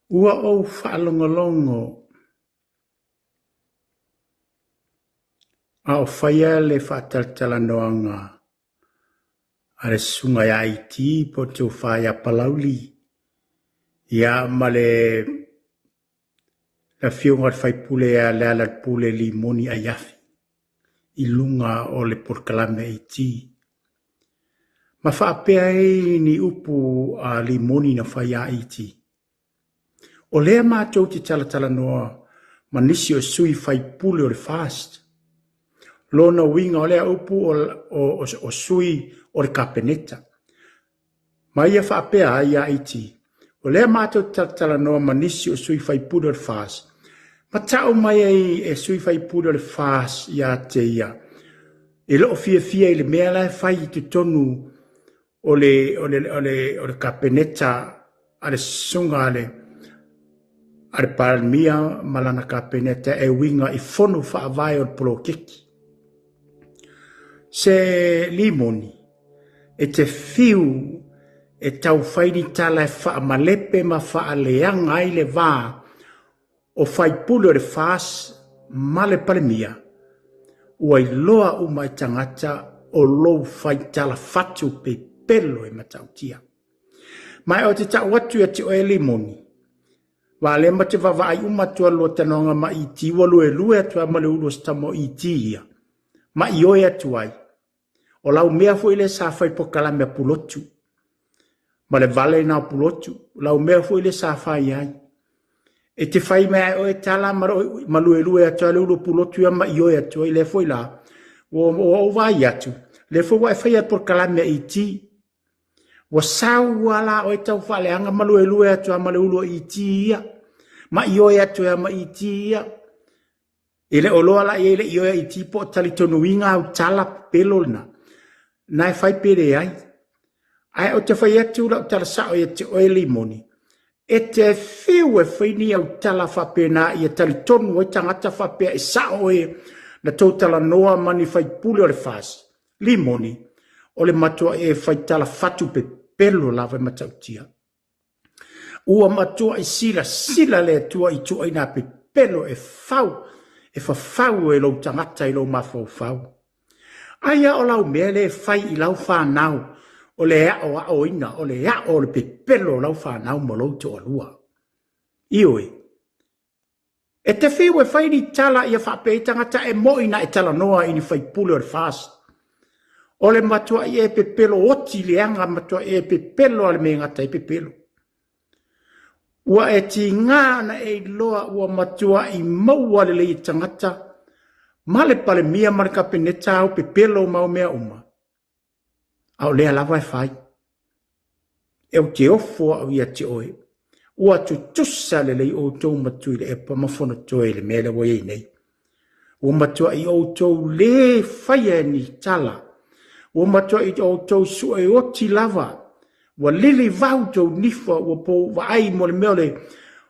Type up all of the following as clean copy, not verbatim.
Ua o whaalongolongo a o whaia le whaataltala noanga a le sunga ya iti po te o whaia palauli ia ma le la whiunga whaipule a le ala pule li moni a yafi i lunga o le porkalame iti. Ma whaapea ni upu a li moni na whaia iti. O lea mātou te talatala noa ma nisi o sui whaipule o le fast. Lona winga o lea upu o sui o le kapeneta. Ma ia whaapea ia iti. O lea mātou te talatala noa ma nisi o sui whaipule o le fast. Ma tau mai e sui whaipule o le fast ia te ia. E loo fia i le mea lai whai te tonu o le kapeneta a le sunga ale palmia malana kapeneta e winga i fono whaavai o le polokeki. Se limoni e te fiu e tau whaini tala e whaamalepe ma whaaleanga ai le vā o whaipule o le whās ma le palmia. Ua i loa umai tangata o lou whaitala fatu pe pelo e matautia. Mai o te tau watu e te oe limoni. Wa le ma te vavai umatua lo tanonga ma iti walu e lue atua ma le ulo stamo iti ia. Ma i oe atuai. O lau mea fu ile sa fai po kalame a pulotu. Ma le vale na pulotu. Lau mea fu ile sa fai ai. E te fai mea oe tala ma lue atua le ulo pulotu ia ma i oe atua ile fu ila. O vai atu. Le fu wa fai po kalame a iti. Wa sau wala o tau fale anga malue atua ma le ulo iti ia. Ma i oe atua ma iti ia. Ele oloa la ele i oe iti po talitonu inga au tala pelolna. Nai fai pere ai. Ai o te fai atu la tala sao i te oe limoni. E te fiu e whaini au tala whapena i a talitonu o tangata whapea e sao e na tautala noa mani fai pule o le fasi. Limoni. O le matua e whaitala fatu pe pelo lava matautia. Ua matua e sila le tua i tua ina pe pelo e fafau e lau tangata i lau mafau. Aia o lau mea le fai i lau whanau o le ao ina o le ao le pe pelo lau whanau mo lau to alua. Ioi. E te whiu e whai ni tala i a whape tangata e mo ina e tala noa i ni whai pule o le fast. O le matua i e pe pelo oti leanga matua i e pe pelo ale me ngata i pe pelo. Ua e ti ngana e loa ua matua i maua le i tangata. Male pale mia marika peneta au pe pelo mau mea uma. Au lea lava e fai. E o te ofo au ia te oe. Ua tu tusa le lei o tau matua i le epa mawhono toe le mele wa ei nei. Ua matua i o tau le fai ni tala. Ua matua i o tau sua e oti lava. Ua lili vau tau nifa ua po wa ai mo le meole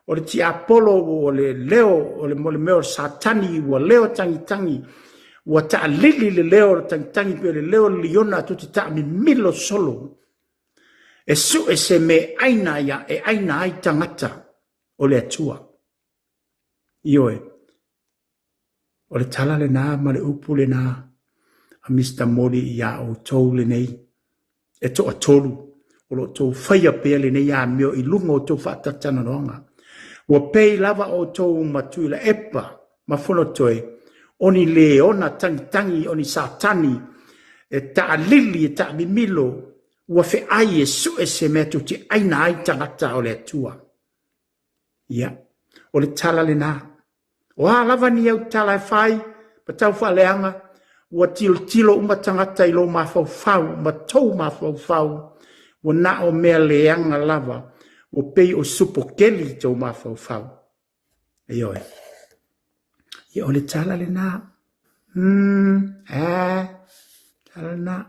o le ti Apollo o le leo o le mo le meole satani ua leo tangi. Ua ta lili le leo tangi pe le leo liona tu ti ta mi milo solo. E su e se me aina ia e aina ai tangata o le atua. Ioe. O le tala le nā ma le upu le nā. A Mr. Mori ia o tau le nei. E to a tolu. O lo tau whaia pea le nei a meo i lunga o tau whaatatana noanga. Ua pei lava o tau matui la epa. Ma whono toe. Oni le ona tangi oni satani. E ta lili e ta mimilo. Ua fe ai e su e se mea tu ti aina ai tangata o le atua. Ia. O le tala le nā. O a lava ni au tala e whai. Pa tau whaaleanga. Ua tilo umatangata i lo mafau, matou mafau, ua na o mea leanga lava, ua pei o supo keli tau mafau. Aioe. Ia o le tala le nā. Tala na.